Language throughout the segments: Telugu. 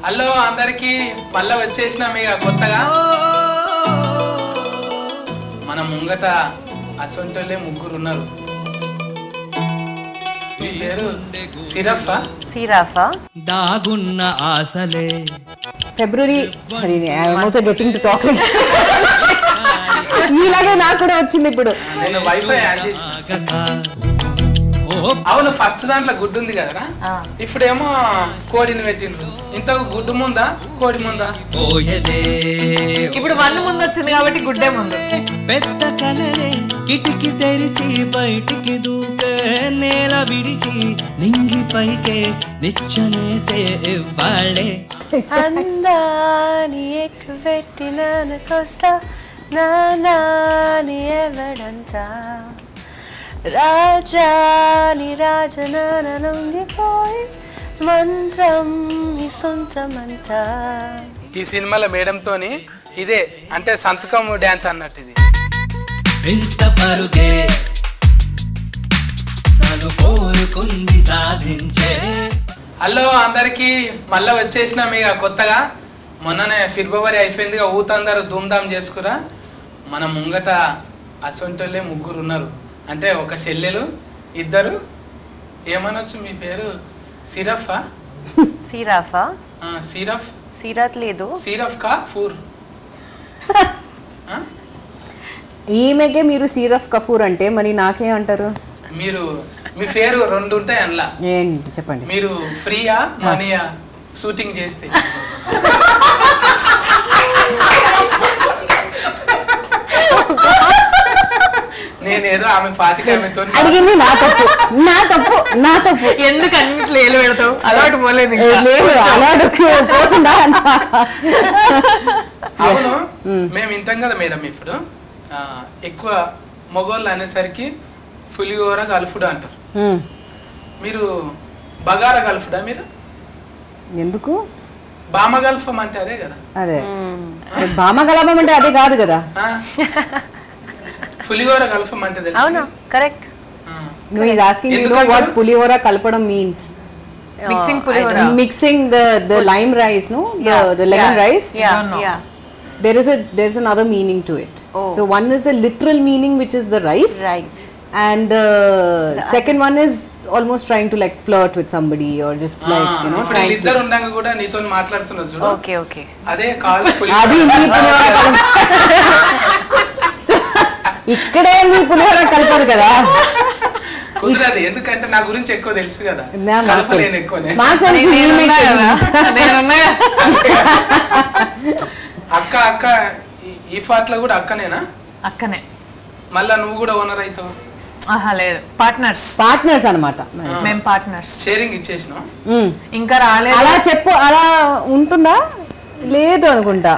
హలో అందరికి మళ్ళా వచ్చేసినాం ఇక కొత్తగా మన ముంగట అసొంటోళ్ళే ముగ్గురు ఉన్నారు. మీ పేరు సిరాఫా దాగున్న ఆసలే ఫిబ్రవరి sorry I am also getting to talk మీలాగే నాకు కూడా వచ్చింది ఇప్పుడు. నేను వైఫై యాడ్ చేసిన. అవును ఫస్ట్ దాంట్లో గుడ్డు ఉంది కదరా, ఇప్పుడేమో కోడిని పెట్టిండ్రు. ఇంతకు గుడ్డు ముందా కోడి ముందా? ఇప్పుడు వన్ ముందు వచ్చింది కాబట్టి గుడ్డే ముందు. పెద్ద కలరే కిటికీ తెరిచి బయటికి దూకే నేల విడిచి నింగి పైకే నిచ్చనేసే ఇవ్వాళ్ళే అందాని ఎక్కువ పెట్టినాకొస్తా నాని ఎవడంతా రాజాని రాజనానందిపోయి మంత్రం నీ సొంతమంతా. ఈ సినిమాలో మేడంతోని ఇదే అంటే సంతకం డాన్స్ అన్నట్టు. ఇది ఇంత పరుగే తను కోరుకుంది సాధించే. హలో అందరికి మళ్ళా వచ్చేసినాం ఇక కొత్తగా. మొన్ననే ఫిబ్రవరి అయిపోయిందిగా, ఊతందరూ ధూమ్ధామ్ చేసుకురా. మన ముంగట అసొంటోళ్ళే ముగ్గురు ఉన్నారు. అంటే ఒక చెల్లెలు ఇద్దరు. ఏమనొచ్చు మీ పేరు? సిరఫా సిరఫ్ సీరత్ లేదు సిరఫ్ కా ఫూర్. ఈమెకే మీరు సిరఫ్ కఫూర్ అంటే మరి నాకే అంటారు? మీరు మీ పేరు రెండు ఉంటాయి అందులో. ఏంటి చెప్పండి. మీరు ఫ్రీయా మనీయా షూటింగ్ చేస్తే? నేనేదో ఆమె ఫాతిక ఆమెతో అడిగింది నా తప్పు ఎందుకు అన్నిట్లో ఏలు పెడతావు? అలవాటు పోలేదు. పోతుందా? అవును మేము వింటాం కదా మేడం. ఇప్పుడు ఎక్కువ మగవాళ్ళు అనేసరికి పులిహోర కలుపుడు అంటారు. మీరు బగారా కలుపుడా? మీరు ఎందుకు బామ గల్ఫం అంటే అదే కదా? అదే బామ గలపం అంటే అదే కాదు కదా. పులిహోర కలపం అంటే తెలుసు. అవునా? Correct. No, he's asking you know what pulihora kalpadam means. Mixing the lime rice, no? The lemon rice. Yeah. There's another meaning to it. So one is the literal meaning, which is the rice. Right. And the second one is almost trying to like flirt with somebody or just like trying to. ఇద్దరు ఉండంగా కూడా నీతో మాట్లాడుతున్నా చూడు. ఓకే అదే కాల్ పులిహోర. అది నీ పులిహోర ఇక్కడే మీ పులిహోర కలపదు కదా. కుదరదు, ఎందుకంటే నా గురించి ఎక్కువ తెలుసు కదా. కలపలేను ఎక్కువనే. అక్క ఈ ఫాట్లో కూడా అక్కనేనా? అక్కనే. మళ్ళా నువ్వు కూడా ఓనర్ అవుతావు? లేదు, పార్ట్నర్స్ అన్నమాట. మేము పార్ట్నర్స్. షేరింగ్ ఇచ్చేసినా ఇంకా రాలేదు. అలా చెప్పు, అలా ఉంటుందా? లేదు అనుకుంటా.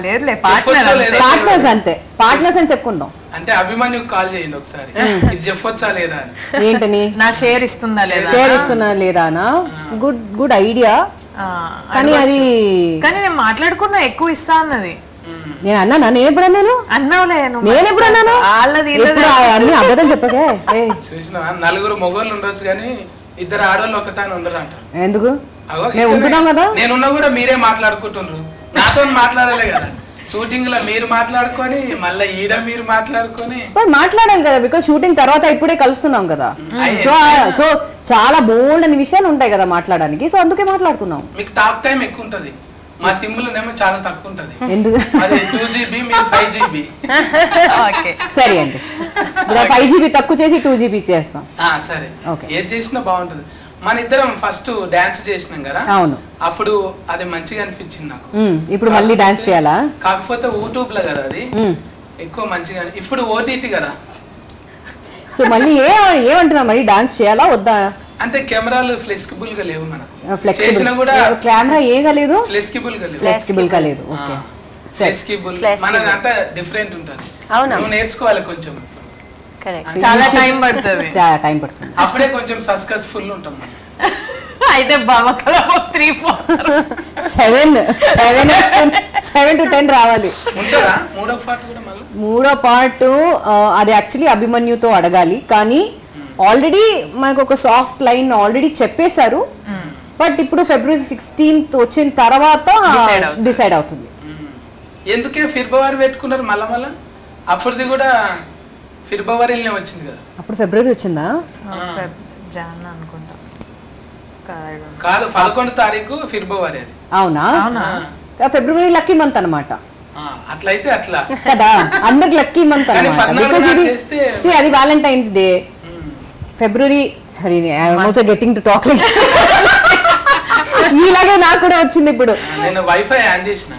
లేదులే, పార్ట్నర్స్ అంతే. పార్ట్నర్స్ అని చెప్పుకుందాం. అంటే అభిమాన్యు కాల్ చేయండి ఒకసారి, ఇది చెప్పొచ్చా లేదా అని. ఏంటని? నా షేర్ ఇస్తుందా లేదా? షేర్ ఇస్తున్నా లేదా? Good idea. కానీ అది నేను మాట్లాడుకున్నా ఎక్కువ ఇస్తా అన్నది. నేను అన్నానా? నేను ఎప్పుడు అన్నాను? అన్నావులే. నేను ఎప్పుడు అన్నాను? అన్ని అబద్ధం చెప్పకే. చూసినా నలుగురు మొగోళ్ళు ఉండొచ్చు కానీ ఇద్దరు ఆడోళ్ళు ఒకతాని ఉండరు అంటారు. ఎందుకు? ఉంటున్నాం కదా. నేనున్నా కూడా మీరే మాట్లాడుకుంటుండ్రు, నాతో మాట్లాడాలి కదా. షూటింగ్ లో మీరు మాట్లాడుకొని మళ్ళీ ఈడ మీరు మాట్లాడుకొని మాట్లాడాలి కదా. బికాస్ షూటింగ్ తర్వాత ఇప్పుడే కలుస్తున్నాం కదా. సో చాలా బోల్డ్ అనే విషయాలు ఉంటాయి కదా మాట్లాడడానికి. సో అందుకే మాట్లాడుతున్నాం. మీకు టాక్ టైం ఎక్కువ ఉంటది, మా సిమ్లోనేమో చాలా తక్కువ ఉంటది. ఎందుకు? అది 2GB, మీరు 5GB. సరే అండి, 5GB తక్కువ చేసి 2GB చేస్తాం. సరే, ఏది చేసినా బాగుంటది. మన ఇద్దరం ఫస్ట్ డాన్స్ చేసినాం కదా. అవును, అప్పుడు అది మంచిగా అనిపించింది నాకు. ఇప్పుడు మళ్ళీ డాన్స్ చేయాలా? కాకపోతే యూట్యూబ్ లో కదా అది ఎక్కువ మంచిగా. ఇప్పుడు ఓటీటీ కదా. సో మళ్ళీ ఏమంటున్నా, మళ్ళీ డాన్స్ చేయాలా వద్దా? అంటే కెమెరాలు ఫ్లెక్సిబుల్ గా లేవు మనకు. చేసినా కూడా కెమెరా ఏగా లేదు, ఫ్లెక్సిబుల్ గా లేదు. ఓకే, ఫ్లెక్సిబుల్ మనది అంతా డిఫరెంట్ ఉంటుంది. నువ్వు నేర్చుకోవాలి కొంచెం. చాలా టైం పడుతుంది. అప్పుడే కొంచెం సక్సెస్ఫుల్ ఉంటాం. అయితే బాగా 7 to 10 రావాలి. ఉంటుందా మూడో పార్ట్? అది యాక్చువల్లీ అభిమన్యుతో అడగాలి. కానీ ఆల్రెడీ మనకు ఒక సాఫ్ట్ లైన్ ఆల్రెడీ చెప్పేశారు. బట్ ఇప్పుడు ఫిబ్రవరి 16th వచ్చిన తర్వాత డిసైడ్ అవుతుంది. ఎందుకే ఫిబ్రవరి పెట్టుకున్నారు మళ్ళా అప్పుడుది కూడా ఫిబ్రవరిలోనే వచ్చింది కదా. అప్పుడు ఫిబ్రవరి వచ్చిందా? జాన్ అనుకుంటా కాదు 11వ తారీఖు ఫిబ్రవరి అది. అవునా? ఫిబ్రవరి లక్కీ మంత్ అన్నమాట. అట్లయితే అట్లా కదా, అందరికి లక్కీ మంత్ అన్నమాట. అది వ్యాలంటైన్స్ డే ఫిబ్రవరి. సరే I'm also getting to talk నీలాగే నాకు కూడా వచ్చింది ఇప్పుడు. నేను వైఫై ఆన్ చేసిన,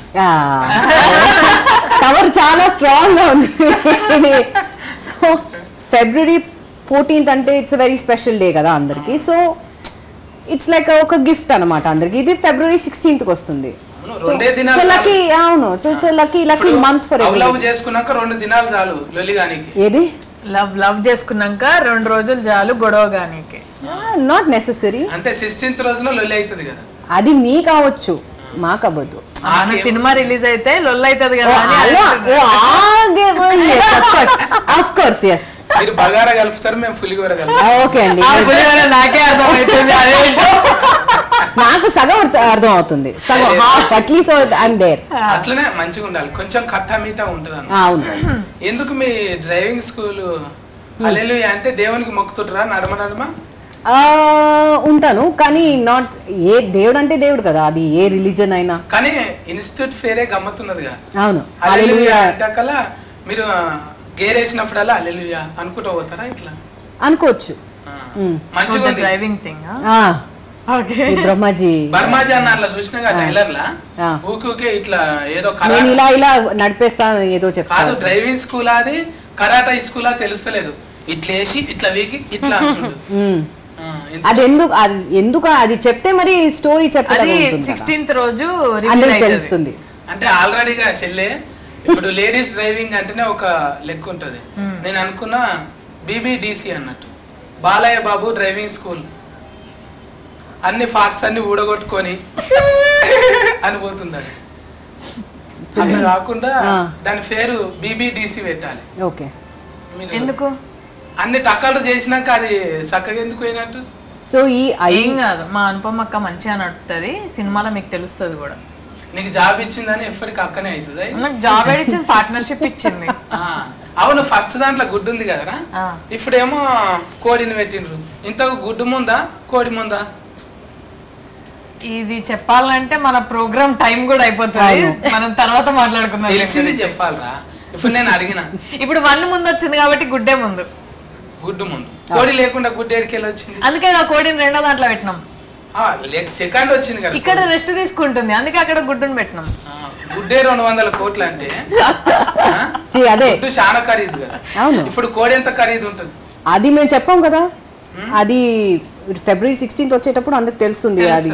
కవర్ చాలా స్ట్రాంగ్ గా ఉంది. సో ఫిబ్రవరి 14th అంటే ఇట్స్ వెరీ స్పెషల్ డే కదా అందరికి. సో ఇట్స్ లైక్ ఒక గిఫ్ట్ అనమాట అందరికి. ఇది ఫిబ్రవరి 16th వస్తుంది. లక్కీ. అవును. So it's lucky month for love చేసుకున్నాక 2 దినాలు చాలు లొల్లిగానికి. ఏది లవ్ చేసుకున్నాక 2 రోజులు చాలు గొడవగానికి. Not necessary. అంటే 16th రోజున లొల్లి అవుతుంది కదా. అది మీ కావచ్చు, మాకు అవ్వదు. సినిమా రిలీజ్ అయితే లొల్లి అవుతుంది కదా. Of course yes. మీరు బగారా కలుపుతారు, మేము పులిగోర కలుపుతాం. ఓకే అండి. నాకే అర్థమవుతుంది. అదేంటో నాకు సగం అర్థం అవుతుంది, సగం హాఫ్ అట్లీస్ట్ ఐఎమ్ దేర్. అట్లనే మంచిగా ఉండాలి, కొంచెం కట్టా మీతా ఉంటది అన్న. అవును. ఎందుకు మీ డ్రైవింగ్ స్కూల్ హల్లెలూయా అంటే దేవునికి మొక్కుతుంటారా నడమ? ఉంటాను, కానీ నాట్ ఏ దేవుడు అంటే దేవుడు కదా, అది ఏ రిలీజన్ అయినా. కానీ ఇన్స్టిట్యూట్ ఫేరే గమ్మత్తున్నదిగా. అవును. హల్లెలూయా అంటకల్లా మీరు గేర్ వేసినప్పుడల్లా హల్లెలూయా అనుకుంటూ పోతారా? ఇట్లా అనుకోవచ్చు. మంచిగా డ్రైవింగ్ థింగ్. బ్రహ్మాజీ అన్న అట్లా చూసినా టైలర్ లా ఊకే ఇట్లా ఏదో ఇలా ఇలా నడిపేస్తాను ఏదో చెప్పాను. డ్రైవింగ్ స్కూల్ అది కరాటా స్కూల్ తెలుస్తలేదు. ఇట్లా వేసి ఇట్లా వీకి ఇట్లా అది ఎందుకు అది చెప్తే మరి స్టోరీ చెప్పాలి. 16th రోజు తెలుస్తుంది. అంటే ఆల్రెడీగా చెల్లె ఇప్పుడు లేడీస్ డ్రైవింగ్ అంటేనే ఒక లెక్క ఉంటది. నేను అనుకున్నా బీబీడీసీ అన్నట్టు, బాలయ్య బాబు డ్రైవింగ్ స్కూల్. అన్ని ఫాట్స్ అన్ని ఊడగొట్టుకొని అని పోతుంది. అట్లా కాకుండా దాని పేరు బీబీడీసీ పెట్టాలి. ఓకే. ఎందుకు అన్ని టక్కలు చేసినాక అది చక్కగా ఎందుకు పోయినట్టు? సో ఏం కాదు, మా అనుపమ అక్క మంచిగా నడుపుతుంది సినిమాలో, మీకు తెలుస్తుంది కూడా. నీకు జాబ్ ఇచ్చిందని ఎప్పటికి అక్కనే అవుతుంది. జాబ్ ఇచ్చింది, పార్ట్నర్షిప్ ఇచ్చింది. అవును, ఫస్ట్ దాంట్లో గుడ్డు ఉంది కదరా, ఇప్పుడేమో కోడిని పెట్టిండ్రు. ఇంత గుడ్డు ముందా కోడి ముందా? ఇది చెప్పాలంటే మన ప్రోగ్రామ్ టైం కూడా అయిపోతుంది, మనం తర్వాత మాట్లాడుకుందాం. తెలిసింది చెప్పాలరా. ఇప్పుడు నేను అడిగిన, ఇప్పుడు 1 ముందు వచ్చింది కాబట్టి గుడ్డే ముందు. గుడ్డు ముందు, కోడి లేకుండా గుడ్డు ఎడికెళ్ళి వచ్చింది. అందుకే ఆ కోడిని 2వ దాంట్లో పెట్టినాం. సెకండ్ వచ్చింది కదా, ఇక్కడ రెస్ట్ తీసుకుంటుంది, అందుకే అక్కడ గుడ్డును పెట్టినాం. గుడ్డే 200 కోట్లు అంటే అదే గుడ్డు చాలా ఖరీదు కదా. ఇప్పుడు కోడి ఎంత ఖరీదు ఉంటుంది అది మేము చెప్పాం కదా. అది ఫిబ్రవరి 16th వచ్చేటప్పుడు అందుకు తెలుస్తుంది, అది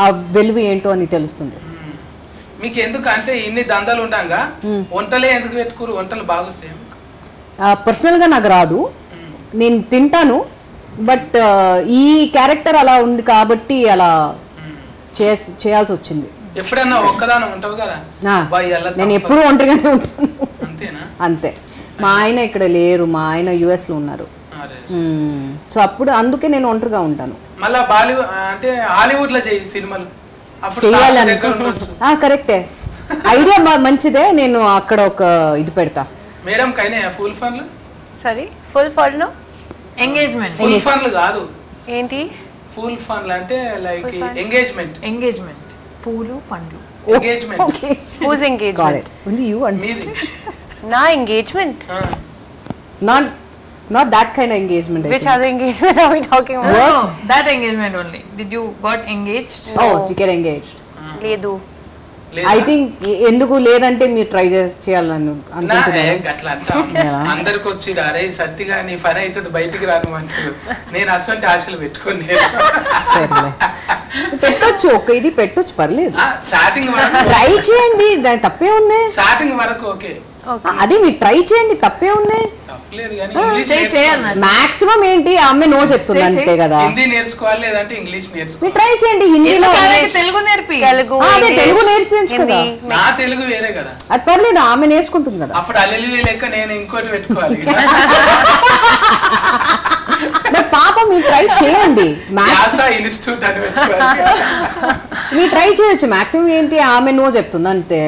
ఆ వెలుగు ఏంటో అని తెలుస్తుంది. మీకు ఎందుకు అంటే ఇన్ని దందాలు ఉండగా వంటలే ఎందుకు పెట్టుకోరు? వంటలు బాగా పర్సనల్ గా నాకు రాదు, నేను తింటాను. బట్ ఈ క్యారెక్టర్ అలా ఉంది కాబట్టి అలా చేయాల్సి వచ్చింది. ఎప్పుడన్నా ఒక్కదాని ఉంటావు కదా? నేను ఎప్పుడు ఒంటరిగానే ఉంటాను. అంతేనా? అంతే. మా ఆయన ఇక్కడ లేరు, మా ఆయన US లో ఉన్నారు. సో అప్పుడు అందుకే నేను ఒంటరిగా ఉంటాను. మళ్ళా బాలీవుడ్ అంటే హాలీవుడ్ లో చేయి సినిమాలు చేయాలని. కరెక్టే, ఐడియా మంచిదే. నేను అక్కడ ఒక ఇది పెడతా. మేడం కైనా ఫుల్ ఫన్లు? సారీ, ఫుల్ ఫన్లు ఎంగేజ్మెంట్. ఫుల్ ఫన్లు కాదు, ఏంటి ఫుల్ ఫన్లు అంటే లైక్ ఎంగేజ్మెంట్. ఎంగేజ్మెంట్ పూలు పండ్లు. Engagement. Whose engagement? Only you and మీది. నా engagement? Not that kind of engagement. Which other engagement are we talking about? No, that engagement only. Did you got engaged? Oh, you get engaged. Ledu. I think ఎందుకు లేదంటే మీరు ట్రై చేయాలని అనుకుంటున్నారు. అట్లా అంటా అందరికి వచ్చి అరే సత్తిగా నీ పని అవుతుంది బయటికి రాను అంటారు. నేను అసలు ఆశలు పెట్టుకోండి. పెట్టొచ్చు, ఒక ఇది పెట్టొచ్చు, పర్లేదు. స్టార్టింగ్ వరకు ట్రై చేయండి, దాని తప్పే ఉంది. స్టార్టింగ్ వరకు ఓకే, అది మీరు ట్రై చేయండి, తప్పే ఉంది. మాక్సిమం ఏంటి ఆమె నో చెప్తుంది అంతే కదా. హిందీ నేర్చుకోవాలి లేదంటే ఇంగ్లీష్ నేర్చుకోవాలి. మీరు ట్రై చేయండి, హిందీలో తెలుగు నేర్పి. తెలుగు నేర్పించు కదా. నా తెలుగు వేరే కదా, అది పర్లేదు, ఆమె నేర్చుకుంటుంది కదా. అప్పుడు అల్లెలు లెక్క నేను ఇంకోటి పెట్టుకోవాలి. పాపం మీరు ట్రై చేయండి యాస ఇన్స్టిట్యూట్ అని పెట్టుకోవాలి. మీరు ట్రై చేయొచ్చు. మాక్సిమం ఏంటి ఆమె నో చెప్తుంది అంతే.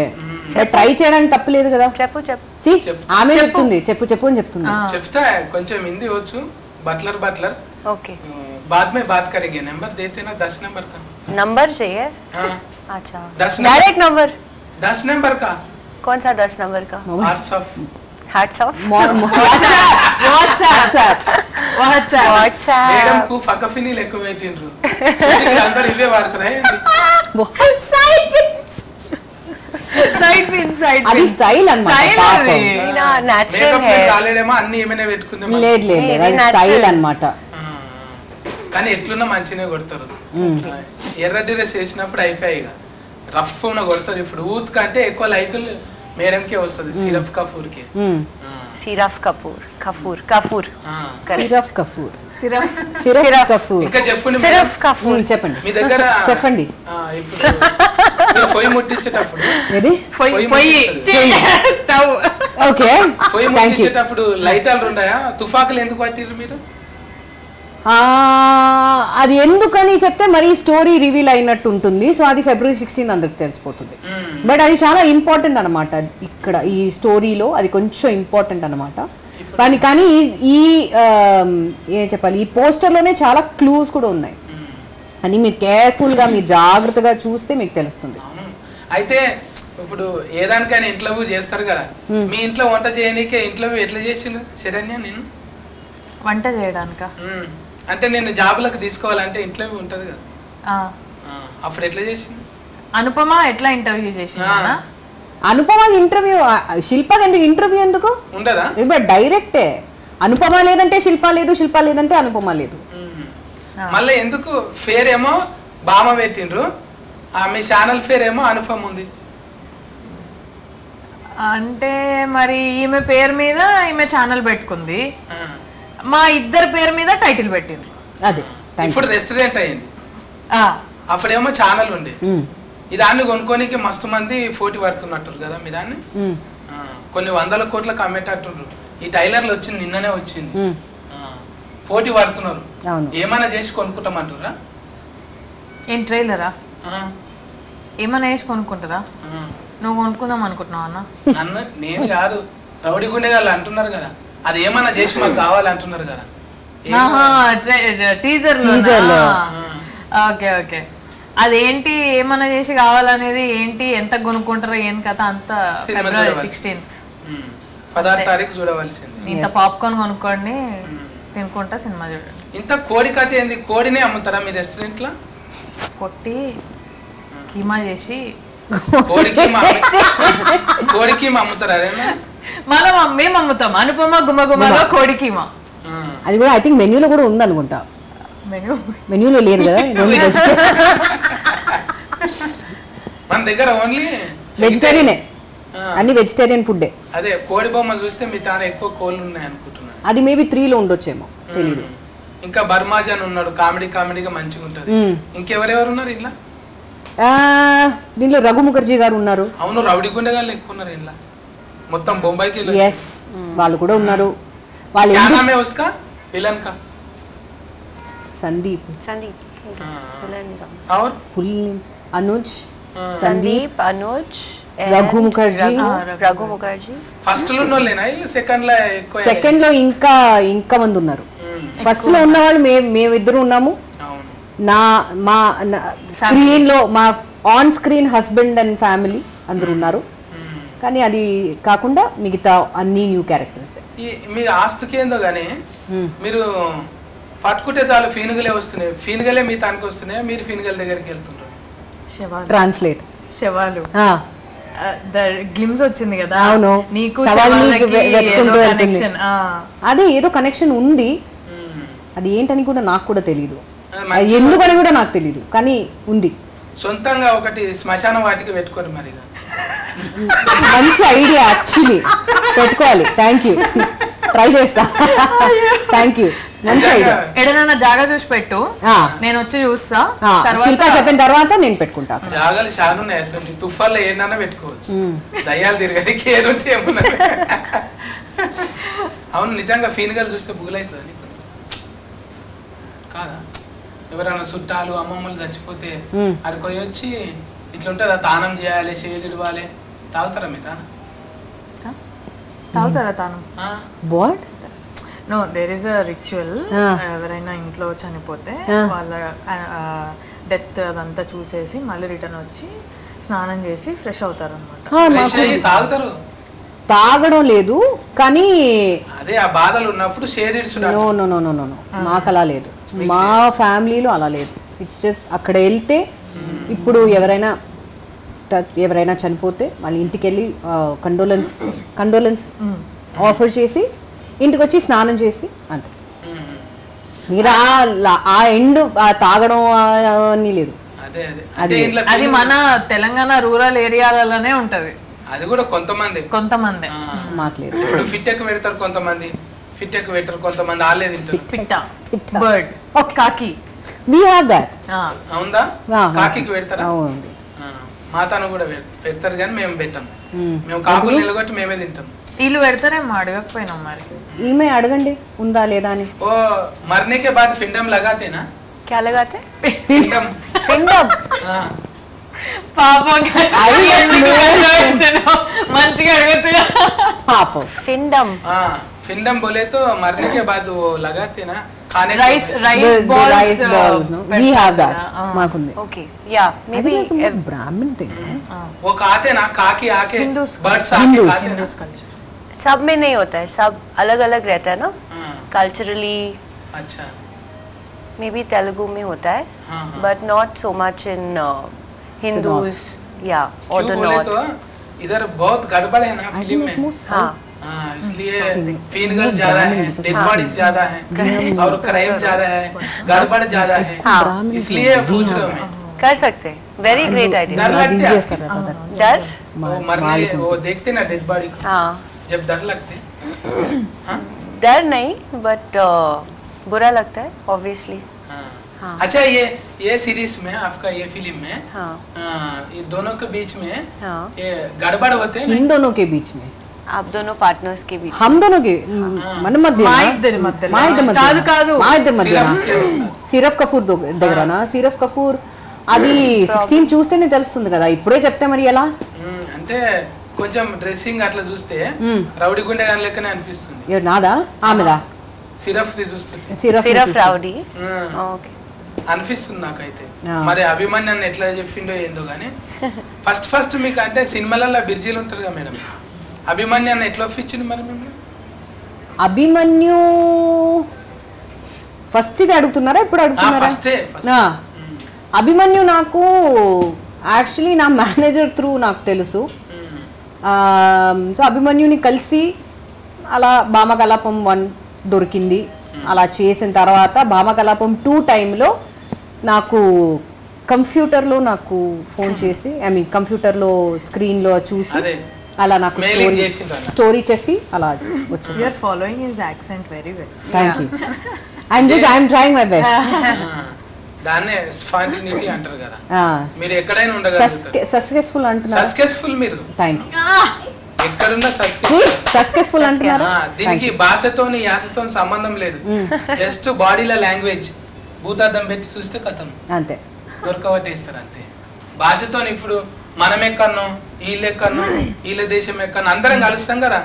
ట్రై చేయడానికి తప్పలేదు కదా. చెప్పు See, ఆమె చెప్తుంది చెప్పు చెప్పు అని చెప్తుంది. చెప్తా కొంచెం హిందీ వచ్చు. బట్లర్ ओके बाद में बात करेंगे. नंबर देते ना 10 नंबर का. नंबर चाहिए? हाँ अच्छा 10 डायरेक्ट नंबर 10 नंबर का. कौन सा 10 नंबर का? WhatsApp hats off WhatsApp madam కు ఫకఫిని లెక్క పెట్టిండ్రు. అందరూ ఇవే వాడుతున్నాయి. అది స్టైల్ అన్నమాట. नेचुरल మేకప్ है కాలేడేమో అన్ని ఏమైనా పెట్టుకుందాం. లేదు లేదు ఇది అది natural. స్టైల్ అన్నమాట. కానీ ఎట్లున్నా మంచినే కొడతారు. ఎర్ర డ్రెస్ వేసినప్పుడు అయిపోయాయిగా రఫ్ ఉన్న కొడతారు. ఇప్పుడు ఊత్ కంటే ఎక్కువ లైకులు మేడంకే వస్తుంది. సిరఫ్ కఫూర్ కి. सिरफ Kapoor syrup Kapoor syrup syrup Kapoor. ఇంకా చెప్పండి सिर्फ कपूर చెప్పండి మీ దగ్గర చెప్పండి. ఇప్పుడు మీరు పొయ్యి ముట్టించేటప్పుడు ఏది పొయ్యి పొయ్యి ముట్టిస్తారు. స్టవ్ ఓకే పొయ్యి థ్యాంక్ యూ. ముట్టించేటప్పుడు లైటాలు ఉన్నాయా? తుఫాకులు ఎందుకు పట్టిర్రు మీరు? అది ఎందుకని చెప్తే మరి స్టోరీ రివీల్ అయినట్టు ఉంటుంది. సో అది February 16 అందరికి తెలిసిపోతుంది. బట్ అది చాలా ఇంపార్టెంట్ అనమాట. ఇక్కడ ఈ స్టోరీలో అది కొంచెం ఇంపార్టెంట్ అనమాట. కానీ ఈ ఏం చెప్పాలి, ఈ పోస్టర్లోనే చాలా క్లూస్ కూడా ఉన్నాయి. అని మీరు కేర్ఫుల్గా మీరు జాగ్రత్తగా చూస్తే మీకు తెలుస్తుంది. అవును. అయితే ఇప్పుడు ఏదానికైనా ఇంటర్వ్యూ చేస్తారు కదా. మీ ఇంట్లో వంట చేయనీకే ఇంటర్వ్యూ ఎట్లా చేసిండ్రు శరణ్య? నేను వంట చేయడానిక అంటే నేను జాబులకు తీసుకోవాలంటే ఇంటర్వ్యూ ఉంటది కదా. అప్పుడు ఎట్లా చేసింది? అనుపమ ఎట్లా ఇంటర్వ్యూ చేసిందా? అనుపమ ఇంటర్వ్యూ, శిల్పకి ఎందుకు ఇంటర్వ్యూ ఎందుకు ఉండదా? ఇప్పుడు డైరెక్టే. అనుపమ లేదంటే శిల్ప లేదు, శిల్ప లేదంటే అనుపమ లేదు. మళ్ళీ ఎందుకు ఫేర్ ఏమో బామ పెట్టిండ్రు, మీ ఛానల్ ఫేర్ ఏమో అనుపమ ఉంది. అంటే మరి ఈమె పేరు మీద ఈమె ఛానల్ పెట్టుకుంది, మా ఇద్దరు పేరు మీద టైటిల్ పెట్టిండ్రు. అదే ఇప్పుడు రెస్టారెంట్ అయింది. అప్పుడేమో ఛానల్ ఉండే. ఈ దాన్ని కొనుక్కోనికి మస్తు మంది పోటీ పడుతున్నట్టు కదా మీ దాన్ని. కొన్ని 100 కోట్లకు అమ్మేటట్టుండ్రు. ఈ టైలర్లు వచ్చింది నిన్ననే వచ్చింది. పోటీ పడుతున్నారు. ఏమైనా చేసి కొనుక్కుంటామంటారా? ఏం ట్రైలరా? ఏమైనా వేసి కొనుక్కుంటారా? నువ్వు కొనుక్కుందాం అనుకుంటున్నావు అన్న? నన్ను నేను కాదు, రౌడీ గుండెగాళ్ళు అంటున్నారు కదా. అది ఏమైనా చేసి మాకు కావాలంటున్నారు కదా. టీజర్. Okay okay. అదేంటి ఏమన్నా చేసి కావాలనేది ఏంటి, ఎంత కొనుక్కుంటారో ఏం కథ అంతా February 16th 16వ తారీఖు చూడవలసింది. ఇంత పాప్కార్న్ కొనుక్కోండి, తినుకుంటా సినిమా చూడండి. ఇంత కోడి కథ ఏంది? కోడినే అమ్ముతారా మీ రెస్టారెంట్ లో? కొట్టి కీమా చేసి కోడి కీమా అమ్ముతారా? మేము అమ్ముతాం. అనుపమ గుమగుమలో కోడి కీమా. అది కూడా ఐ థింక్ మెన్యూలో కూడా ఉంది అనుకుంటా. మెన్యూలో లేదు కదా. మన దగ్గర ఓన్లీ వెజిటేరియనే, అన్ని వెజిటేరియన్ ఫుడ్. అదే కోడి బొమ్మ చూస్తే మీ తాను ఎక్కువ కోళ్ళు ఉన్నాయి అనుకుంటున్నాను. అది మేబీ 3లో ఉండొచ్చేమో, తెలీదు. ఇంకా బర్మాజాన్ ఉన్నాడు, కామెడీగా మంచిగా ఉంటది. ఇంకెవరెవరు ఉన్నారు ఇంట్లో? దీంట్లో రఘు ముఖర్జీ గారు ఉన్నారు. అవును, రౌడీ గుండెగాళ్ళు ఎక్కువ ఉన్నారు ఇంట్లో. మొత్తం బొంబాయికి వాళ్ళు కూడా ఉన్నారు. వాళ్ళు విలన్ కా సందీప్ और फुल अनुज संदीप अनुज రఘు ముఖర్జీ. ఫస్ట్ లో ఉన్నోళ్ళేనా? సెకండ్ లో ఎక్కువ? సెకండ్ లో ఇంకా మంది ఉన్నారు. ఫస్ట్ లో ఉన్న వాళ్ళు మేమిద్దరు ఉన్నాము. మా స్క్రీన్ లో మా on screen husband and family అందరు ఉన్నారు. కానీ అది కాకుండా మిగతా అన్ని న్యూ క్యారెక్టర్స్. మీ ఆస్తుకి ఏందో గానీ మీరు పట్టుకుంటే చాలు ఫీనుగలే వస్తున్నాయి. ఫీనుగలే మీ తానికి వస్తున్నాయి, మీరు ఫీనుగల దగ్గరికి వెళ్తుంటారు. ట్రాన్స్లేట్ శవాలు గ్లిమ్స్ వచ్చింది కదా. అవును, నీకు అదే ఏదో కనెక్షన్ ఉంది. అది ఏంటని కూడా నాకు కూడా తెలీదు, ఎందుకని కూడా నాకు తెలీదు, కానీ ఉంది. సొంతంగా ఒకటి శ్మశాన వాటికి పెట్టుకోరు మరి. మంచి ఐడియా యాక్చువల్లీ, పెట్టుకోవాలి. థ్యాంక్ యూ, ట్రై చేస్తా. థ్యాంక్ యూ, మంచి ఐడియా. ఎడనన్నా జాగా చూసి పెట్టు, నేను వచ్చి చూస్తా. శిల్ప చెప్పిన తర్వాత నేను పెట్టుకుంటా. జాగాలు చాలా ఉన్నాయి, తుఫాన్లో ఏదన్నా పెట్టుకోవచ్చు. దయ్యాలు తిరగడానికి ఏదంటే ఏమన్నా. అవును, నిజంగా ఫీనుగలు చూస్తే బుగులవుతుంది. కాదా ఎవరైనా చుట్టాలు అమ్మమ్మలు చచ్చిపోతే అక్కడికి వచ్చి ఇట్లా ఉంటుంది తానం చేయాలి చేదిడవాలి తాగుతారా మీ తానం తాగుతారా తాను what no there is a ritual ఎవరైనా ఇంట్లో చనిపోతే వాళ్ళ డెత్ అదంతా చూసేసి మళ్ళీ రిటర్న్ వచ్చి స్నానం చేసి ఫ్రెష్ అవుతారు అనమాట తాగుతారు తాగడం లేదు కానీ అదే ఆ బాధలు ఉన్నప్పుడు షేదిడ్చుడు no no no no no మాకు అలా లేదు మా ఫ్యామిలీలో అలా లేదు ఇట్స్ జస్ట్ అక్కడ వెళ్తే ఇప్పుడు ఎవరైనా చనిపోతే మళ్ళీ ఇంటికి వెళ్ళి కండోలెన్స్ ఆఫర్ చేసి ఇంటికి వచ్చి స్నానం చేసి అంతే మీరు ఆ ఎండ్ తాగడం అని లేదు అది మన తెలంగాణ రూరల్ ఏరియాలలోనే ఉంటది అది కూడా కొంతమంది మాకు లేదు ఇప్పుడు ఫిట్ ఎక్కువ పెడతారు కొంతమంది ఫిట్ ఎక్కువ పెట్టారు కొంతమంది ఆలే తింటారు పిట్ట బర్డ్ కాకి we have that అవుందా కాకికి పెడతారా మాతాను కూడా పెడతారు కానీ మేము పెట్టాం మేము కాకులు నిలగొట్టి మేమే తింటాం వీళ్ళు పెడతారేమో అడగకపోయినాం మరి ఈమె అడగండి ఉందా లేదా అని ఓ మरने के बाद फिंडम लगाते ना क्या लगाते फिंडम फिंडम పాపం మంచిగా అడగచ్చు పాపం फिंडम फिंडम बोले तो मरने के बाद वो लगाते ना खाने rice balls no we have that maakundi okay या मे बी brahmin thing वो खाते ना काकी आके बर्ड्स आके Hindus. खाते ना सब में नहीं होता है सब अलग अलग रहता है ना कल्चरली अच्छा मे बी तेलुगु में होता है हाँ, but not so much in Hindus या और द बोले नॉर्थ तो इधर बहुत गड़बड़ है ना फिल्म में हाँ इसलिए फिंगर ज्यादा है डेड बॉडीज ज्यादा है और क्राइम ज्यादा है गड़बड़ ज्यादा है इसलिए पूछ रहा हूँ मैं कर सकते हैं वेरी ग्रेट आइडिया डर लगता है डर वो मरने वो देखते ना डेड बॉडी को हाँ जब डर लगते डर नहीं बट बुरा लगता है ऑब्वियसली हाँ। अच्छा ये सीरीज में आपका ये फिल्म में हाँ ये दोनों के बीच में हाँ ये गड़बड़ होते हैं इन दोनों के बीच में आप दोनों पार्टनर्स के बीच हम दोनों के మన మధ్య మా ఇద్దరి మధ్యలో. మా ఇద్దరి మధ్య కాదు. మా ఇద్దరి మధ్య సిరఫ్ కపూర్ దగ్గరనా సిరఫ్ కపూర్ అది 16 చూస్తేనే తెలుస్తుంది కదా ఇప్పుడే చెప్తే మరి ఎలా అంటే కొంచెం డ్రెస్సింగ్ అట్లా చూస్తే రౌడీ గుండె గాని లెక్కనే అనిపిస్తుంది ఎవరు నాదా ఆమెదా సిరఫ్ ది చూస్తుంటే సిరఫ్ రౌడీ ఓకే అనిపిస్తుంది నాకైతే మరి అభిమన్యాన్ని ఎట్లా చెప్పిండో ఏందో గానీ ఫస్ట్ మీకు అంటే సినిమాలలో బిర్జీలు ఉంటారు కదా మేడం అభిమన్యాన్ని ఎట్లా ఒప్పించింది మరి మిమ్మల్ని అభిమన్యు ఫస్ట్ ఇది అడుగుతున్నారా ఇప్పుడు అడుగుతున్నారా అభిమన్యు నాకు యాక్చువల్లీ నా మేనేజర్ త్రూ నాకు తెలుసు సో అభిమన్యుని కలిసి అలా భామకలాపం 1 దొరికింది అలా చేసిన తర్వాత భామకలాపం 2 టైంలో నాకు కంప్యూటర్లో నాకు ఫోన్ చేసి ఐ మీన్ కంప్యూటర్లో స్క్రీన్లో చూసి అలా నాకు స్టోరీ చెప్పి అలా వచ్చేసి you are following his accent very well thank you I'm trying my best దాన్నే స్పాంటినిటీ అంటారు కదా మీరు ఎక్కడైనా ఉండగలుగుతారు సక్సెస్ఫుల్ అంటున్నారు సక్సెస్ఫుల్ మీరు థాంక్యూ ఎక్కడున్నా సక్సెస్ఫుల్ అంటున్నారు దీనికి భాషతోని యాసతోని సంబంధం లేదు జస్ట్ బాడీల లాంగ్వేజ్ భూతార్థం పెట్టి చూస్తే కథం అంతే దొరకవట్టేస్తారు అంతే భాషతోని ఇప్పుడు మనం ఎక్కడనో వీళ్ళు ఎక్కడనో వీళ్ళ దేశం ఎక్కడనో అందరం కలుస్తాం కదా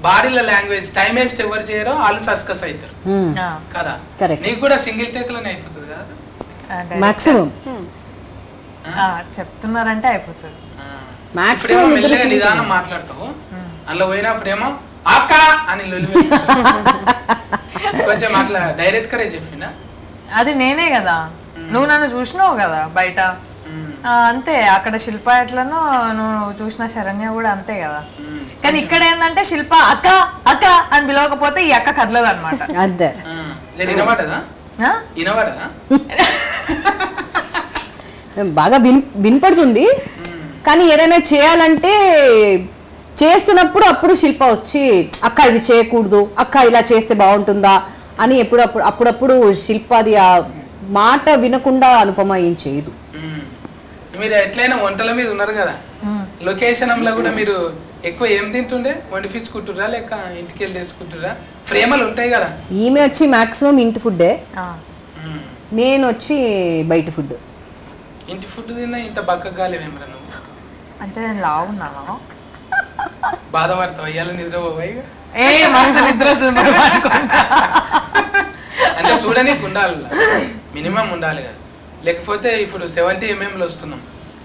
బాడీల లాంగ్వేజ్ టైం వేస్ట్ ఎవరు చేయరో వాళ్ళు సస్కస్ అవుతారు కదా నీకు కూడా సింగిల్ టేక్ లోనే అయిపోతుంది కదా మాక్సిమం చెప్తున్నారంటే అయిపోతుంది ఇప్పుడేమో మెల్లగా నిదానం మాట్లాడతావు అందులో పోయినప్పుడేమో అక్క అని కొంచెం అట్లా డైరెక్ట్ గా చెప్పిందా అది నేనే కదా నువ్వు నన్ను చూసినావు కదా బయట అంతే అక్కడ శిల్ప ఎట్లనో నువ్వు చూసిన శరణ్య కూడా అంతే కదా కానీ ఇక్కడ ఏంటంటే శిల్ప అక్క అక్క అని పిలవకపోతే ఈ అక్క కదలదు అనమాట అంతే వినబడదా వినబడదా బాగా వినపడుతుంది కానీ ఏదైనా చేయాలంటే చేస్తున్నప్పుడు అప్పుడు శిల్ప వచ్చి అక్క ఇది చేయకూడదు అక్క ఇలా చేస్తే బాగుంటుందా అని అప్పుడప్పుడు శిల్పది ఆ మాట వినకుండా అనుపమ ఏం చేయదు మీరు ఎట్లయినా వంటల మీద ఉన్నారు కదా లొకేషన్ లో కూడా మీరు ఎక్కువ ఏం తింటుండే వండిపించుకుంటురా లేక ఇంటికి వెళ్ళి తీసుకుంటురా ఫ్రేమలు ఉంటాయి కదా ఈమె వచ్చి మాక్సిమం ఇంటి ఫుడ్డే నేను వచ్చి బయట ఫుడ్. ఇంటి ఫుడ్ తిన్నా ఇంత బక్కగా కాలేవేమరా నువ్వు? అంటే నేను లావున్నాను. బాధపడతావు అయ్యాల నిద్రపోయి మస్తు నిద్ర వస్తుంది. అంటే చూడనీకి ఉండాలి, మినిమం ఉండాలి కదా. లేకపోతే ఇప్పుడు 70 mm వస్తున్నాం,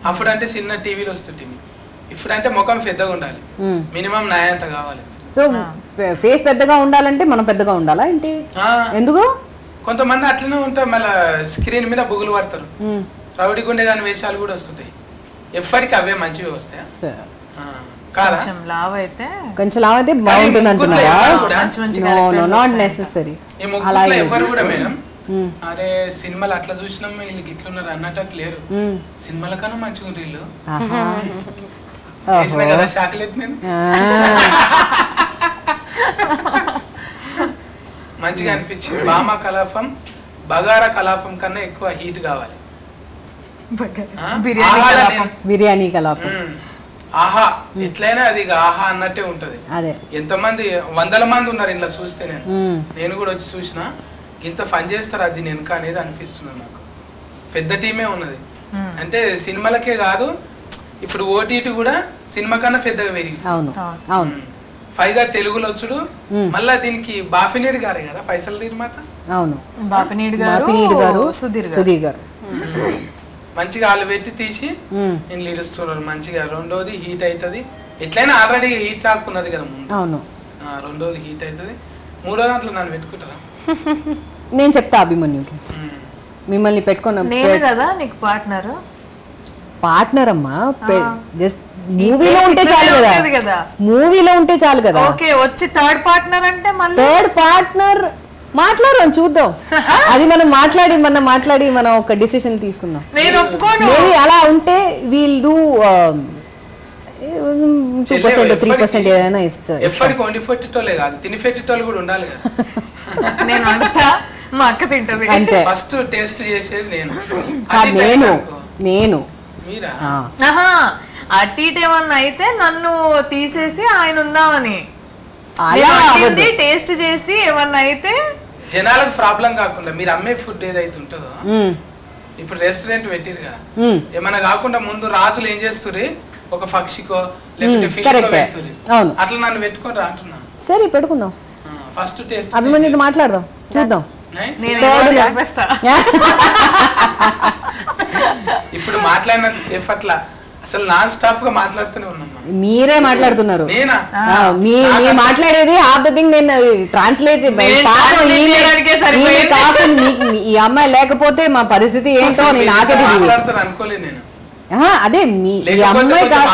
అప్పుడు అంటే చిన్న టీవీలో వస్తుంటుంది. ఇప్పుడు అంటే ముఖం పెద్దగా ఉండాలి, మినిమం నాయంత కావాలి. సో ఫేస్ పెద్దగా ఉండాలంటే మనం పెద్దగా ఉండాలా ఏంటి? ఎందుకు? కొంతమంది అట్లనే ఉంటారు, మళ్ళీ స్క్రీన్ మీద బుగులు పడతారు. రౌడీ గుండె కాని వేషాలు కూడా వస్తుంటాయి. ఎప్పటికీ అవే మంచివి వస్తాయా? కాదా? కొంచెం లావ్ అయితే బాగుంటుంది అంటున్నారా? Not necessary. అలాగే ఎవరు కూడా మేడం అరే సినిమాలు అట్లా చూసినాం వీళ్ళు గిట్లున్నారు అన్నట్టు లేరు. సినిమాల కన్నా మంచిగా ఉంది వీళ్ళు. కదా చాక్లెట్ నేను మంచిగా అనిపించింది. బామా కలాపం బగారా కలాపం కన్నా ఎక్కువ హీట్ కావాలి. బిర్యానీ కలాపం ఆహా ఎట్లయినా అది ఆహా అన్నట్టే ఉంటది. ఎంతమంది 100 మంది ఉన్నారు ఇలా చూస్తే, నేను కూడా వచ్చి చూసిన ఇంత ఫన్ చేస్తారు అది నేను అనేది అనిపిస్తున్నాను నాకు. పెద్ద టీమే ఉన్నది అంటే సినిమాలకే కాదు, ఇప్పుడు ఓటీటీ కూడా సినిమా కన్నా పెద్దగా పెరిగి పైగా తెలుగులో వచ్చుడు. మళ్ళా దీనికి బాపినేడు గారే కదా పైసలు నిర్మాత. అవును, బాపినేడు గారు సుధీర్ గారు మంచిగా వాళ్ళు పెట్టి తీసి నేను ఇడుస్తున్నారు మంచిగా. రెండోది హీట్ అవుతుంది, ఎట్లయినా ఆల్రెడీ హీట్ రాకున్నది కదా ముందు. అవును, రెండోది హీట్ అవుతుంది. మూడో దాంట్లో నన్ను పెట్టుకుంటారా? నేను చెప్తా అభిమన్యుకి మిమ్మల్ని పెట్టుకున్నా కదా నీకు పార్ట్నర్. పార్ట్నర్ అమ్మా జస్ట్ మూవీలో ఉంటే చాలు కదా, మూవీలో ఉంటే చాలు కదా. ఓకే, వచ్చి థర్డ్ పార్ట్నర్ అంటే మళ్ళీ థర్డ్ పార్ట్నర్ మాట్లాడదాం, చూద్దాం. అది మనం మాట్లాడి మనం ఒక డిసిషన్ తీసుకుందాం. నేను ఒప్పుకోను. మేబీ అలా ఉంటే వీల్ డూ 2% 3% ఏదైనా ఇస్తారు. ఎప్పటికి వండి పెట్టేటోళ్ళే కాదు, తిని పెట్టేటోళ్ళు కూడా ఉండాలి కదా. నేను వండుతా, మా అక్క తింటది. అంతే, ఫస్ట్ టేస్ట్ చేసేది నేను మీరా? అటు ఇటు ఏమన్నా అయితే నన్ను తీసేసి ఆయన ఉందామని టేస్ట్ చేసి ఏమన్నా అయితే జనాలకు ప్రాబ్లం కాకుండా మీరు అమ్మే ఫుడ్ ఏదైతే ఉంటుందో, ఇప్పుడు రెస్టారెంట్ పెట్టిరుగా, ఏమన్నా కాకుండా ముందు రాజులు ఏం చేస్తుర్రు, ఒక పక్షికో లేకపోతే ఫిల్మ్కో పెడుతుర్రు. అట్లా నన్ను పెట్టుకొని అంటున్నా. సరే పెట్టుకుందాం, ఫస్ట్ టేస్ట్ అభిమన్యుతో మాట్లాడదాం, చూద్దాం. ఇప్పుడు మాట్లాడినంత సేఫ్ అట్లా అసలు నాన్ స్టాప్ గా మాట్లాడుతూనే ఉన్నాం. మీరే మాట్లాడుతున్నారు, నేనా? మాట్లాడేది హాఫ్ ద థింగ్ నేను ట్రాన్స్లేట్. ఈ అమ్మాయి లేకపోతే మా పరిస్థితి ఏంటో నాకే మాట్లాడుతాను అనుకోలేదు నేను. అదే మీ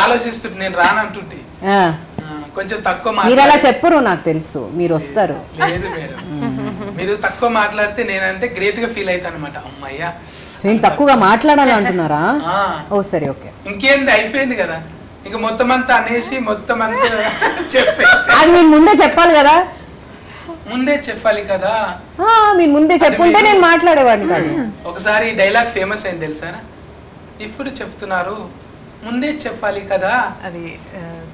ఆలోచిస్తుంటే నేను రానంటుంటే కొంచెం తక్కువ మీరు అలా చెప్పరు, నాకు తెలుసు మీరు వస్తారు. లేదు మేడం, మీరు తక్కువ మాట్లాడితే నేనంటే గ్రేట్ గా ఫీల్ అవుతాను అనమాట. అమ్మయ్యా నేను తక్కువగా మాట్లాడాలి అంటున్నారా? ఓ సరే, ఓకే. ఇంకేంది, అయిపోయింది కదా, ఇంకా మొత్తం అంతా అనేసి మొత్తం అంతా చెప్పేసి. అది మీరు ముందే చెప్పాలి కదా. ముందే చెప్పాలి కదా, మీరు ముందే చెప్పుంటే నేను మాట్లాడేవాడిని కాదు. ఒకసారి డైలాగ్ ఫేమస్ అయింది తెలుసారా? ఇప్పుడు చెప్తున్నారు ముందే చెప్పాలి కదా. అది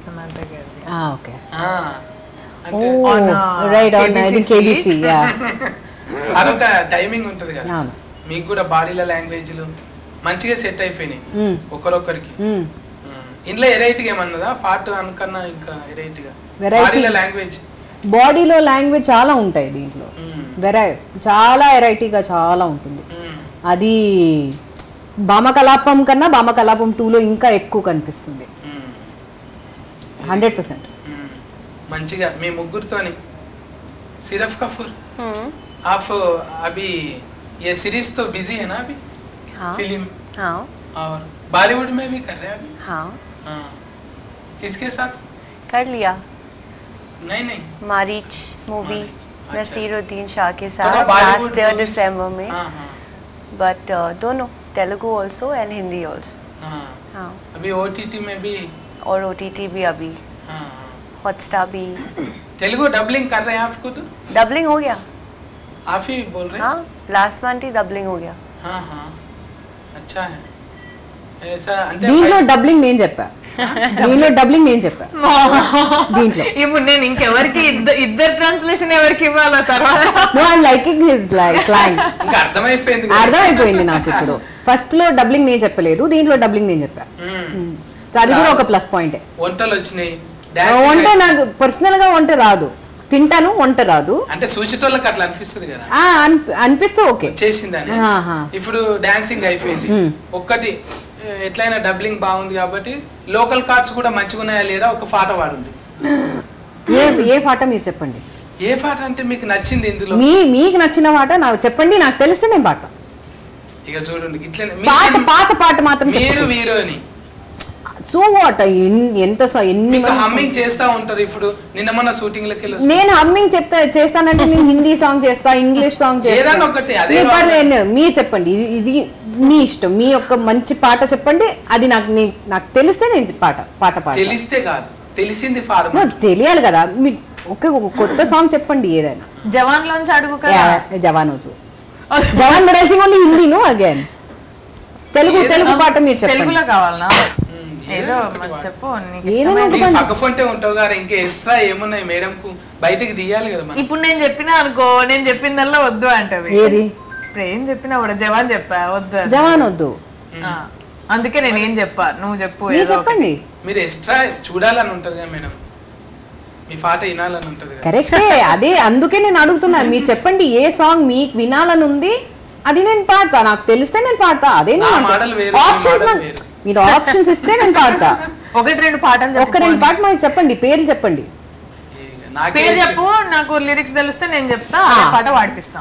సమంత గారి. Okay, right on KBC. అదొక టైమింగ్ ఉంటది కదా. మీకు కూడా బాడీల లాంగ్వేజ్లు మంచిగా సెట్ అయిపోయినాయి ఒకరొకరికి. ఇందులో ఎరైటీగా ఏమన్నదా పార్ట్ అనుకన్నా ఇంకా ఎరైటీగా బాడీలో లాంగ్వేజ్ చాలా ఉంటాయి దీంట్లో, చాలా వెరైటీగా చాలా ఉంటుంది. అది భామకలాపం కన్నా భామకలాపం 2లో ఇంకా ఎక్కువ కనిపిస్తుంది. 100%. మంచిగా మీ ముగ్గురితోని. సిరఫ్ కఫూర్ आप अभी ये सीरीज तो बिजी है ना अभी? फिल्म और बॉलीवुड में भी कर रहे हैं अभी? किसके साथ कर लिया? नहीं मारीच मूवी नसीरुद्दीन शाह के साथ लास्ट ईयर दिसंबर में. बट दोनों Telugu also and Hindi also. अभी OTT में भी और OTT भी अभी हॉटस्टार भी. तेलुगु डबलिंग कर रहे हैं आप खुद? डबलिंग हो गया, आप ही बोल रहे हैं? हाँ, लास्ट मंथ ही डबलिंग हो गया. हाँ अच्छा है. అంటే దీంట్లో డబ్లింగ్ నేను చెప్పా దీంట్లో ఇప్పుడు నేను ఇంకెవరికి ఇద్దరు ట్రాన్స్లేషన్ ఎవరికి ఇవ్వాలో తర్వాత no I'm liking his slang. ఇంకా అర్థమైపోయింది నాకు ఇప్పుడు. ఫస్ట్ లో డబ్లింగ్ నేను చెప్పలేదు, దీంట్లో డబ్లింగ్ నేను చెప్పా. అది కూడా ఒక ప్లస్ పాయింట్. వంటలు వచ్చినాయి. వంట నాకు పర్సనల్ గా వంట రాదు, తింటాను, వంట రాదు. అంటే చూసేటోళ్ళకి అట్లా అనిపిస్తుంది కదా, అనిపిస్తే ఓకే చేసిందని. ఇప్పుడు డాన్సింగ్ అయిపోయింది, ఒక్కటి ఎట్లయినా డబ్లింగ్ బాగుంది కాబట్టి లోకల్ కార్డ్స్ కూడా మంచిగా ఉన్నాయా లేదా ఒక పాట పాడండి. ఏ పాట మీరు చెప్పండి. ఏ పాట అంటే మీకు నచ్చింది ఇందులో? మీకు నచ్చిన పాట నాకు చెప్పండి, నాకు తెలిస్తే నేను పాడతా. ఇక చూడండి ఇట్లనే పాత పాట మాత్రం మీరు హీరోని. సో వాట్ ఎంత హమ్మింగ్ చేస్తా ఉంటారు. ఇప్పుడు నిన్న మొన్న షూటింగ్ లకి నేను హమ్మింగ్ చేస్తానంటే నేను హిందీ సాంగ్ చేస్తా, ఇంగ్లీష్ సాంగ్ చేస్తా. మీరు చెప్పండి, ఇది మీ ఇష్టం. మీ యొక్క మంచి పాట చెప్పండి, అది నాకు తెలిస్తే నేను పాట తెలిస్తే కాదు, తెలిసింది తెలియాలి కదా. మీరు ఒక కొత్త సాంగ్ చెప్పండి ఏదైనా. జవాన్ లోంచి అడుగు. జవాన్ బడాసింగ్ only Hindi no again. Telugu పాట మీరు చెప్పండి. తెలుగులో కావాలనా? ఏదో చెప్పు. ఉంటావు కదా, ఇంకా ఎక్స్ట్రా ఏమున్నాయి మేడం కు బయటకి తీయాలి కదా. ఇప్పుడు నేను చెప్పినా అనుకో, నేను చెప్పిందల్లా వద్దు అంటది. ఏది ఇప్పుడు ఏం చెప్పినా కూడా జవాన్ చెప్పా వద్దు, జవాన్ వద్దు. అందుకే నేను ఏం చెప్పా, నువ్వు చెప్పు. చెప్పండి. మీరు ఎక్స్ట్రా చూడాలని ఉంటది కదా మేడం, మీ పాట వినాలని ఉంటది. కరెక్టే, అదే అందుకే నేను అడుగుతున్నా. మీరు చెప్పండి ఏ సాంగ్ మీకు వినాలని ఉంది, అది నేను పాడతా. నాకు తెలిస్తే నేను పాడతా. అదే మీరు ఆప్షన్స్ ఇస్తే నేను పాడతా. ఒకటి రెండు పాటలు, ఒక రెండు పాట మాకు చెప్పండి, పేరు చెప్పండి. పేరు చెప్పు, నాకు లిరిక్స్ తెలిస్తే నేను చెప్తా, పాట పాడిపిస్తా.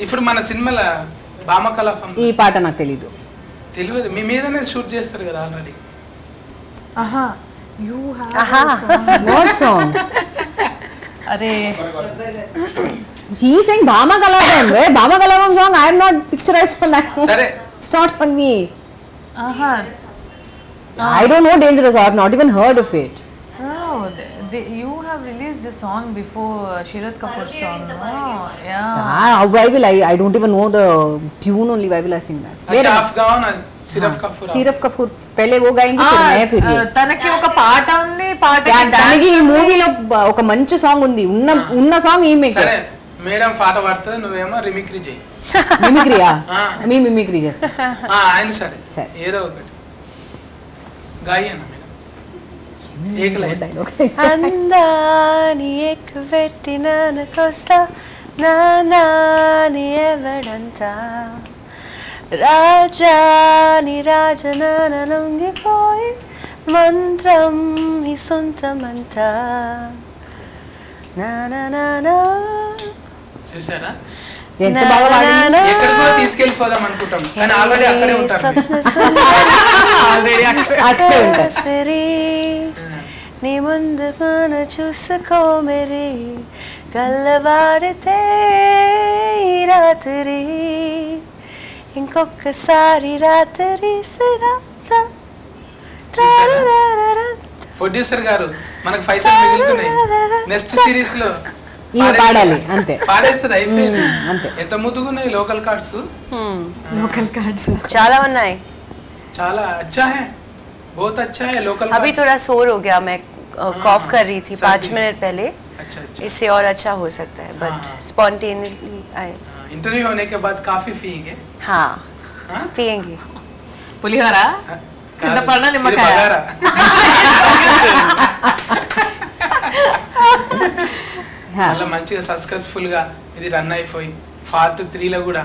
ఇప్పుడు మన సినిమాల భామకలాపం ఈ పాట నాకు తెలియదు. తెలియదు, మీ మీదనే షూట్ చేస్తారు కదా ఆల్రెడీ. What song? అరే he saying Bhama Kalapam. Where Bhama Kalapam song? I am not picturized for that. Sorry. It's not on me. I don't know Dangerous. I have not even heard of it. Oh, you have released the song before Sharath Kapoor's song. Oh, yeah. Why will I don't even know the tune only. Why will I sing that? अच्छा आप गाओ ना. సిరఫ్ కపూర్ पहले वो गाएंगे फिर मैं फिर ये. తనకి ఒక పాట ఉంది, తనకి ఈ మూవీలో ఒక మంచి సాంగ్ ఉంది. ఉన్న సాంగ్ ఈమె. సరే మేడం పాట పాడుతుంది, నువ్వేమో రిమిక్రీ చేయి. మిమిక్రీయా? మీ మిమిక్రీ చేస్తా. ఆయన సరే ఏదో ఒకటి గాయన మేడం. అందాని ఎక్కువెట్టి నానకొస్తా, నాని ఎవడంతా, రాజాని రాజనాన లొంగిపోయి, మంత్రం నీ సొంతమంతా. చూసారా ఎక్కడికో తీసుకెళ్ళిపోదాం అనుకుంటాం, కానీ ఆల్రెడీ అక్కడే ఉంటారు. నీ ముందుగాన చూసుకో మరి, కళ్ళవాడితే రాత్రి ఇంకొకసారి రాత్రి. ప్రొడ్యూసర్ గారు మనకు పైసలు మిగులుతున్నాయి, నెక్స్ట్ సిరీస్ లో పాడాలి అంతే, పాడేస్తుంది అయిపోయింది. అంతే. ఎంత ముద్దుగున్నాయి లోకల్ కార్డ్స్. లోకల్ కార్డ్స్ చాలా ఉన్నాయి, చాలా अच्छा है, बहुत अच्छा है लोकल. अभी थोड़ा शोर हो गया, मैं कॉफ कर रही थी 5 मिनट पहले. अच्छा. इससे और अच्छा हो सकता है, बट स्पॉन्टेनियसली आए. इंटरव्यू होने के बाद काफी पिएंगे. हाँ पिएंगे. పులిహోర, చింతపండు, నిమ్మకాయ. అలా మంచిగా సక్సెస్ఫుల్ గా ఇది రన్ అయిపోయి పార్ట్ 3 లో కూడా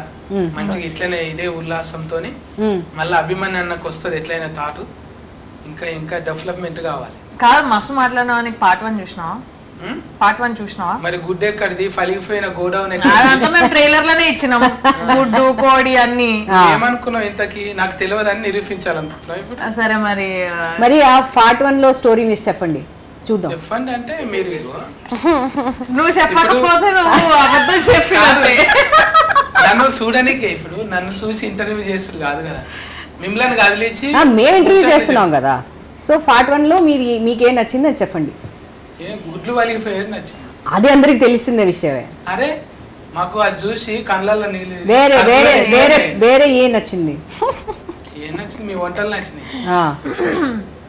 మంచిగా ఇట్లనే ఇదే ఉల్లాసంతోని మళ్ళీ అభిమాని అన్నకు వస్తుంది ఎట్లయినా తాటు. ఇంకా డెవలప్మెంట్ కావాలి. కాదు మస్తు మాట్లాడినా. పార్ట్ 1 చూసినావా? పార్ట్ 1 చూసినావా? మరి గుడ్ ఎక్కడిది, ఫలిగిపోయిన గోడౌన్ అదంతా మేము ట్రైలర్ లోనే ఇచ్చినాం. గుడ్డు కోడి అన్ని ఏమనుకున్నావు ఇంతకి? నాకు తెలియదు అని నిరూపించాలనుకుంటున్నావు ఇప్పుడు. సరే మరి ఆ పార్ట్ 1 లో స్టోరీ మీరు చెప్పండి, చూద్దాం. చెప్పండి అంటే మీరు నువ్వు చెప్పకపోతే నువ్వు అబద్ధం చెప్పినట్టే. నన్ను చూడనికే ఇప్పుడు నన్ను చూసి ఇంటర్వ్యూ చేసుడు కాదు కదా, మిమ్మల్ని కదిలించి మేము ఇంటర్వ్యూ చేస్తున్నాం కదా. సో పార్ట్ 1 లో మీకేం నచ్చింది అని చెప్పండి. గుడ్లు వలిగిపోయేది నచ్చింది, అది అందరికి తెలిసిందే విషయమే. అరే మాకు అది చూసి కళ్ళల్లో నీళ్ళు. వేరే ఏం నచ్చింది? ఏం నచ్చింది? మీ వంటలు నచ్చినాయి.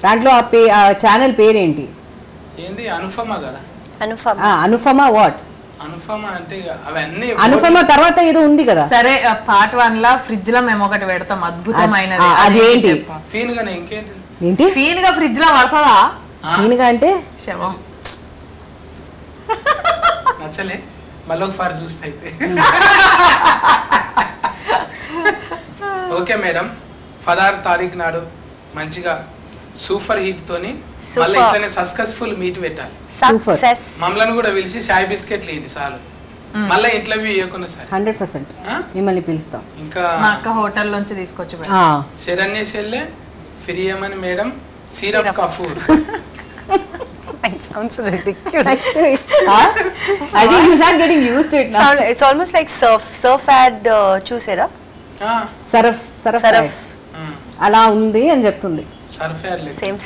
దాంట్లో ఆ ఛానల్ పేరేంటి? ఏంది అనుపమ కదా? అనుపమ వాట్? అనుపమ అంటే అవన్నీ అనుపమ తర్వాత ఏదో ఉంది కదా. సరే పార్ట్ 1 లా ఫ్రిడ్జ్ లో మేము ఒకటి పెడతాం అద్భుతమైనది. అదేంటి? ఫీన్ గానే ఇంకేంటి? ఏంటి ఫీన్ గా ఫ్రిడ్జ్ లో పడతావా? ఫీన్ గా అంటే శవం. నచ్చలే మళ్ళీ ఒకసారి చూస్తే అయితే. ఓకే మేడం, 16 తారీఖు నాడు మంచిగా సూపర్ హిట్ తోని మళ్ళీ ఇట్లనే సక్సెస్ఫుల్ మీట్ పెట్టాలి. మమ్మల్ని కూడా పిలిచి చాయ్ బిస్కెట్లు ఏంటి చాలు. మళ్ళీ ఇంటర్వ్యూ ఇవ్వకుండా సరే 100% మిమ్మల్ని పిలుస్తాం. ఇంకా మా అక్క హోటల్ నుంచి తీసుకొచ్చి శరణ్య చెల్లె ఫిరియమని మేడం సిరఫ్ Kapoor. It sounds ridiculous. I think you start getting used to it now. It's almost like surf ad చూసారా? సరఫ్ అలా ఉంది అని చెప్తుంది. సర్ఫ్ యాడ్ లేదు. సేమ్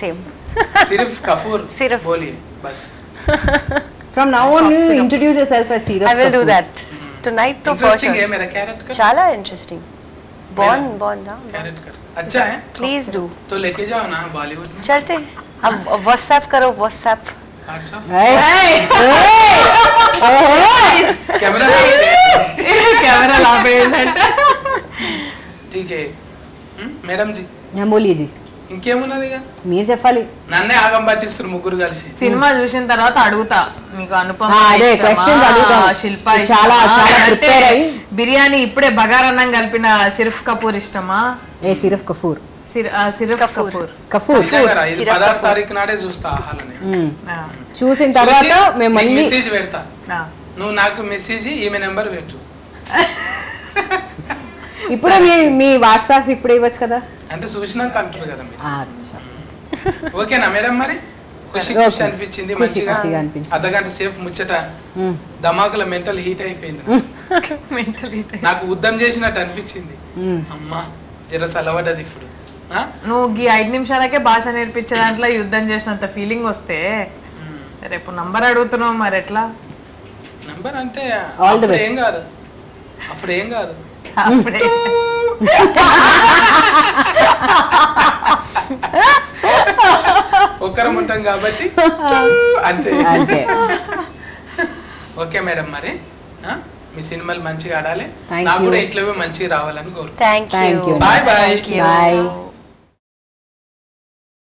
సిరఫ్ కపూర్ Siraf. బోలి బస్. From now on you introduce yourself as Siraf. I will do that tonight to first. Interesting है मेरा कैरेट का. చాలా interesting. Bond हाँ. कैरेट कर. अच्छा है. Please do. तो लेके जाओ ना बॉलीवुड में. चलते. अब WhatsApp करो WhatsApp. व्हाट्सएप. कैमरा కెమెరా లాపేయండి. ठीक है మేడం జీ. बोलिए जी. ఇంకేమున్నది ఇక మీరు చెప్పాలి. నన్నే ఆగం పట్టిస్తారు ముగ్గురు కలిసి. సినిమా చూసిన తర్వాత అడుగుతా మీకు అనుపమ అదే questions అడుగుతాం. శిల్ప చాలా ప్రిపేర్ అయ్యి బిర్యానీ ఇప్పుడే బగారన్నం కలిపిన సిరఫ్ కపూర్ ఇష్టమా? సిరఫ్ కపూర్. సిరఫ్ కపూర్. నిజంగా ఇది 16 తారీఖు నాడే చూస్తా ఆహాలని. చూసిన తర్వాత మేము మళ్ళీ మెసేజ్ పెడతా. నువ్వు నాకు మెసేజ్ ఈమె నెంబర్ పెట్టు. ఇప్పుడే మీ వాట్సాప్ ఇప్పుడే ఇవ్వచ్చు కదా. అంటే చూసినాక అంటారు కదా మీరు. అచ్చా ఓకేనా మేడం? మరి ఖుషి అనిపించింది మంచిగా. అర్ధగంట సేపు ముచ్చట ధమాకుల మెంటల్ హీట్ అయిపోయింది. నాకు యుద్ధం చేసినట్టు అనిపించింది. అమ్మా జర సలవడ్డది ఇప్పుడు. నువ్వు ఈ 5 నిమిషాలకే భాష నేర్పించే దాంట్లో యుద్ధం చేసినంత ఫీలింగ్ వస్తే రేపు నంబర్ అడుగుతున్నావు మరి ఎట్లా? నంబర్ అంటే All the best. ఏం కాదు, అప్పుడు ఏం కాదు. అప్పుడే ఒక్కరం ఉంటాం కాబట్టి అంతే. అంతే. ఓకే మేడం, మరి మీ సినిమాలు మంచిగా ఆడాలి. Thank నాకు you. కూడా ఇంట్లో మంచిగా రావాలని కోరుకుంటున్నాను. Thank you. Thank you. Bye bye. Thank you. Bye.